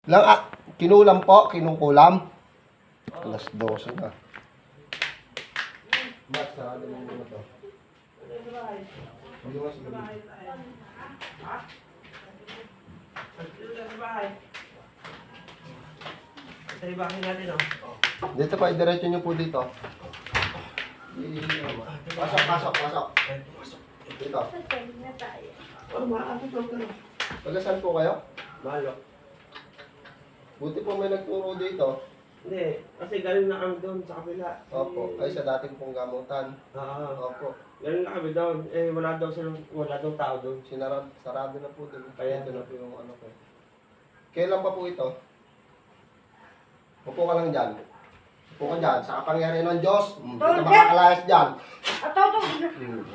Lang, kinulam po, kinukulam. Alas 12 na. Mat, sarado mo muna to. Hindi mo sa gabi. Taribahin natin, oh. Dito pa, diretso nyo po dito. Pasok, pasok, pasok. Dito. Oh, maakapit lang ka na. Pagkasan po kayo? Malo. Buti po may nagturo dito. Hindi, kasi galing na kami doon sa kapila. Opo, ay sa dating pong gamutan. Opo. Galing na kami doon. Eh, wala daw tao doon. Sarado na po doon. Kaya Ito na po yung ano ko. Kailan pa po ito? Upo ka lang dyan. Upo ka dyan. Sa kapangyarihan ng Diyos, hindi ka makakalayas dyan.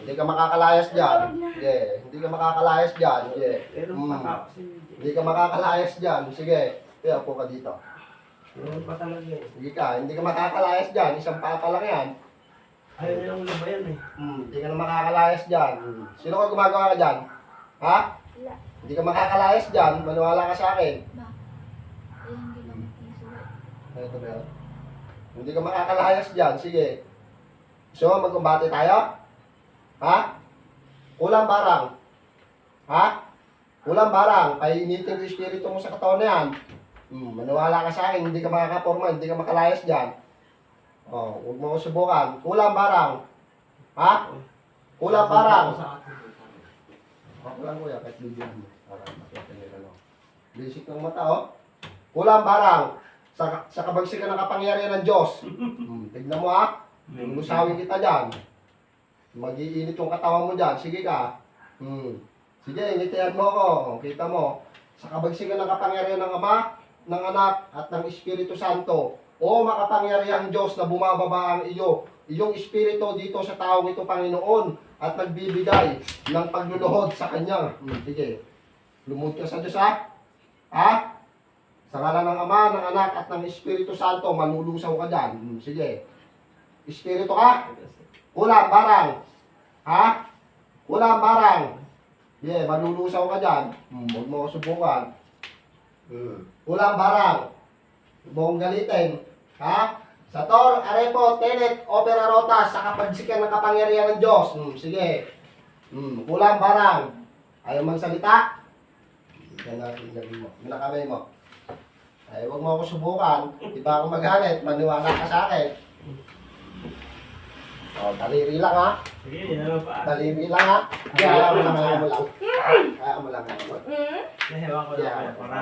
Hindi ka makakalayas dyan. Yeah. Hindi ka makakalayas dyan. Yeah. Pero pa kasi. Hindi ka makakalayas dyan. Sige. Kaya upo ka dito. Meron pa talaga eh. Hindi ka. Hindi ka makakalayas dyan. Isang papa lang yan. Ayaw nilang labayan eh. Hindi ka na makakalayas dyan. Sino ka gumagawa ka dyan? Ha? Wala. Hindi ka makakalayas dyan. Maniwala ka sa akin. Ba? Ayun, ginamit yung sulat. Ito ba yun? Hindi ka makakalayas dyan. Sige. So, magkumbate tayo? Ha? Kulang barang. Ha? Kulang barang. Painitin yung espiritu mo sa katawan na yan. Maniwala ka sa akin. Hindi ka makakaporma. Hindi ka makalayas dyan. Oh, huwag mo ko subukan. Kulang barang. Ha? Kulang barang. Ako lang kuya, kahit bigyan mo. Para makita nila, no? Basic ng mata, oh. Kulang barang. Sa kabagsikan ng kapangyarihan ng Diyos. Tignan mo, ha? Lusawin kita dyan. Mag-iinit yung katawan mo dyan. Sige ka. Sige, ingitihan mo ako. Kita mo. Sa kabagsikan ng kapangyarihan ng Ama, ng Anak, at ng Espiritu Santo. O makapangyarihang Diyos na bumababa ang iyong espiritu dito sa taong ito, Panginoon, at nagbibigay ng pagluluhod sa Kanya. Sige. Lumod ka sa Diyos, ha? Ha? Sa ngalan ng Ama, ng Anak, at ng Espiritu Santo, malulusaw ka dyan. Sige. Espiritu ka? Kulang barang. Ha? Kulang barang. Yeah, malulusaw ka dyan. Huwag mo ko subukan. Kulang barang. Huwag mong galitin. Ha? Sa Tor, Arepo, Tenet, Opera Rota, sa kapagsikan ng kapangyarihan ng Diyos. Sige. Kulang barang. Ayaw magsalita? Yan natin gawin mo. Minakamay mo. Ay, huwag mo ako subukan. Di ba ako magalit? Maniwala ka sa akin. O, daliri lang, ha? Sige, yan pa. Daliri lang, ha? Kaya mo lang, kaya mo lang. Kaya mo lang, kaya mo lang. Nahiwa ko lang para